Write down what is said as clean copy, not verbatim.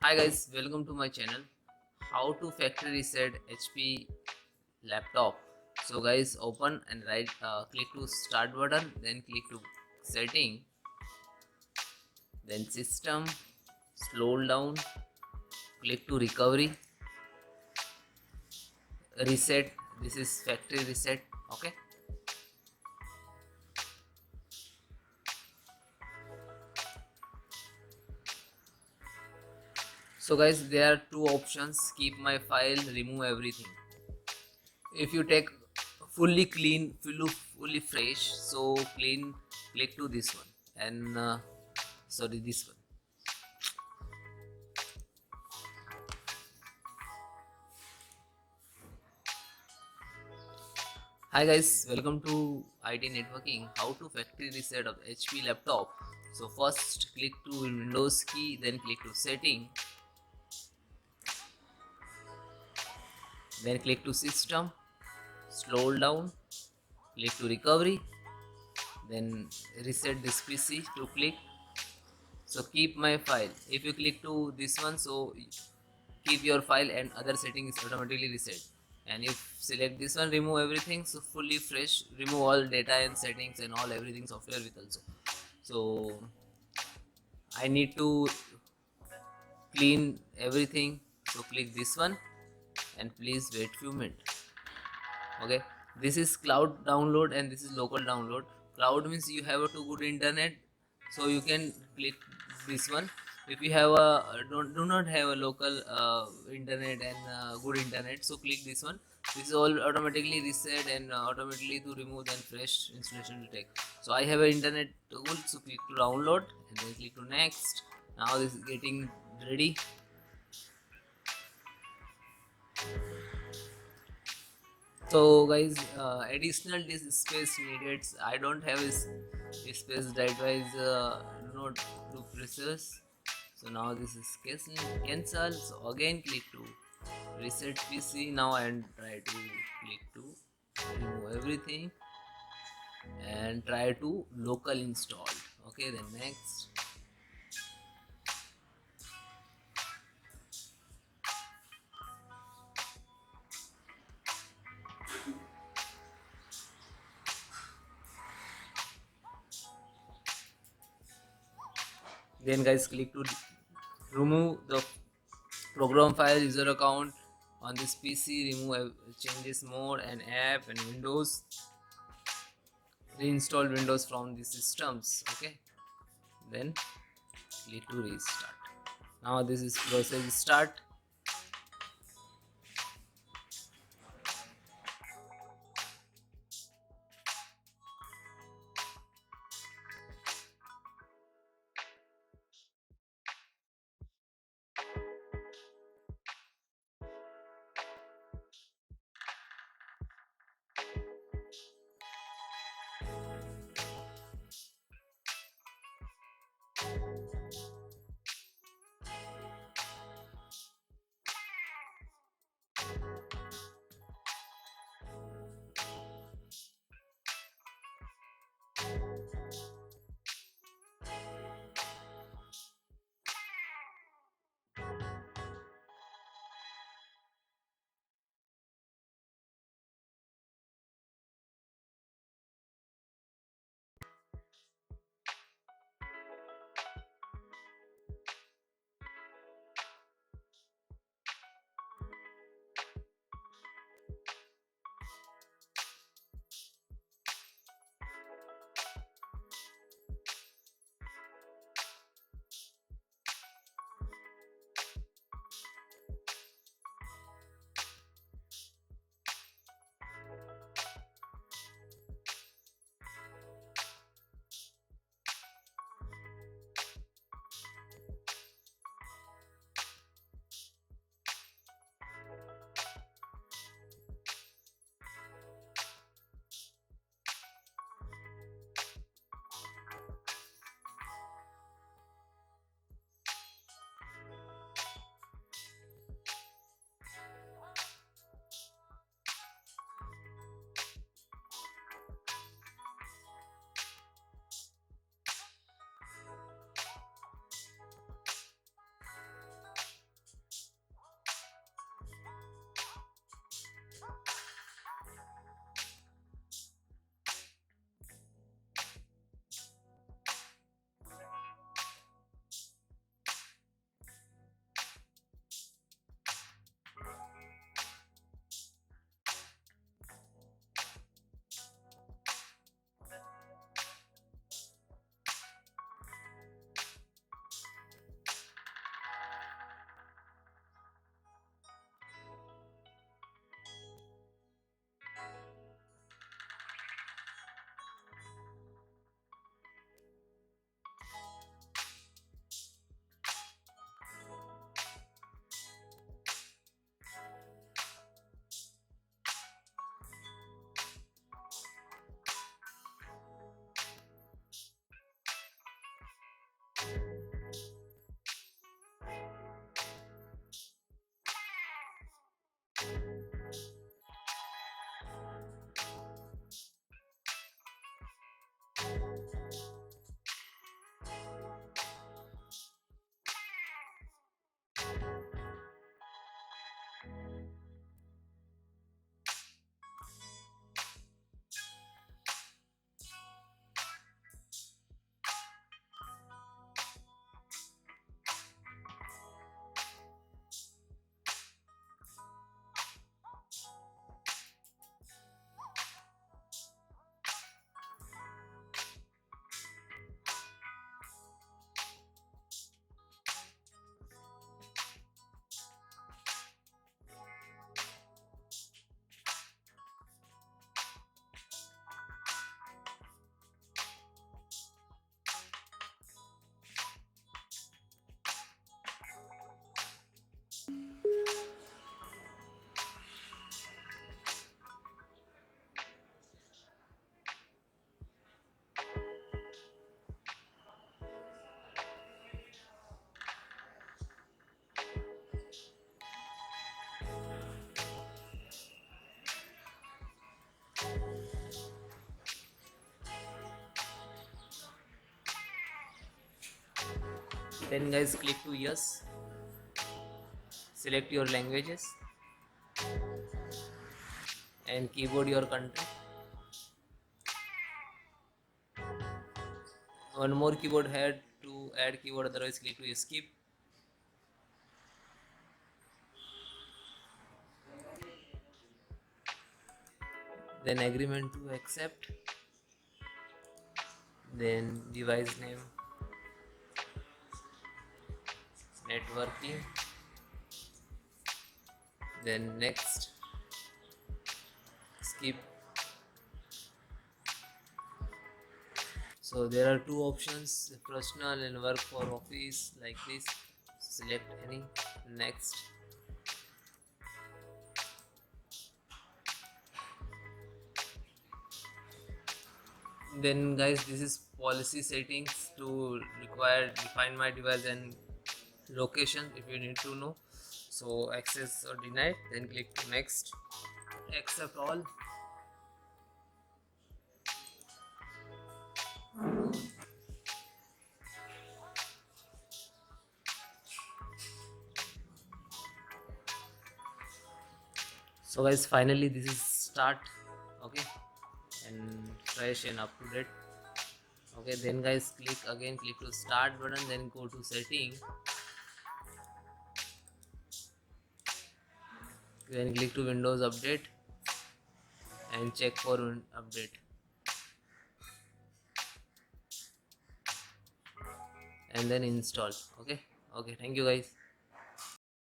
Hi guys, welcome to my channel. How to factory reset HP laptop. So guys, open and click to start button, then click to setting, then system, scroll down, click to recovery, reset. This is factory reset. Okay. So guys, there are two options: keep my file, remove everything. If you take fully clean, fully fresh, so clean, click to this one and sorry, this one. Hi guys, welcome to IT networking. How to factory reset of HP laptop. So first click to Windows key, then click to setting, then click to system, scroll down, click to recovery, then reset this PC to click. So keep my file. If you click to this one, so keep your file and other settings automatically reset. And if select this one, remove everything, so fully fresh, remove all data and settings and all everything software with also. So I need to clean everything, so click this one and please wait few minutes. Okay, this is cloud download and this is local download. Cloud means you have a too good internet, so you can click this one. If you have a do not have a local internet and good internet, so click this one. This is all automatically reset and automatically to remove and fresh installation will take. So I have an internet tool, so click to download and then click to next. Now this is getting ready. So guys, additional this space needed. I don't have this space, that wise do not do process. So now this is cancel. So again click to reset PC now and try to click to remove everything and try to local install. Okay, then next. Then guys, click to remove the program file user account on this PC, remove changes mode and app and Windows, reinstall Windows from the systems. Okay, then click to restart. Now this is process start. Then guys, click to yes, select your languages and keyboard your country. One more keyboard head to add keyboard, otherwise click to skip. Then agreement to accept. Then device name, networking. Then next, skip. So there are two options, personal and work for office, like this. Select any. Next. Then guys, this is policy settings to require define my device and location if you need to know. So access or denied, then click to next, accept all. So guys, finally this is start. Okay, and fresh and up to date. Okay, then guys, click to start button, then go to setting, then click to Windows update and check for update, and then install. Okay, thank you guys.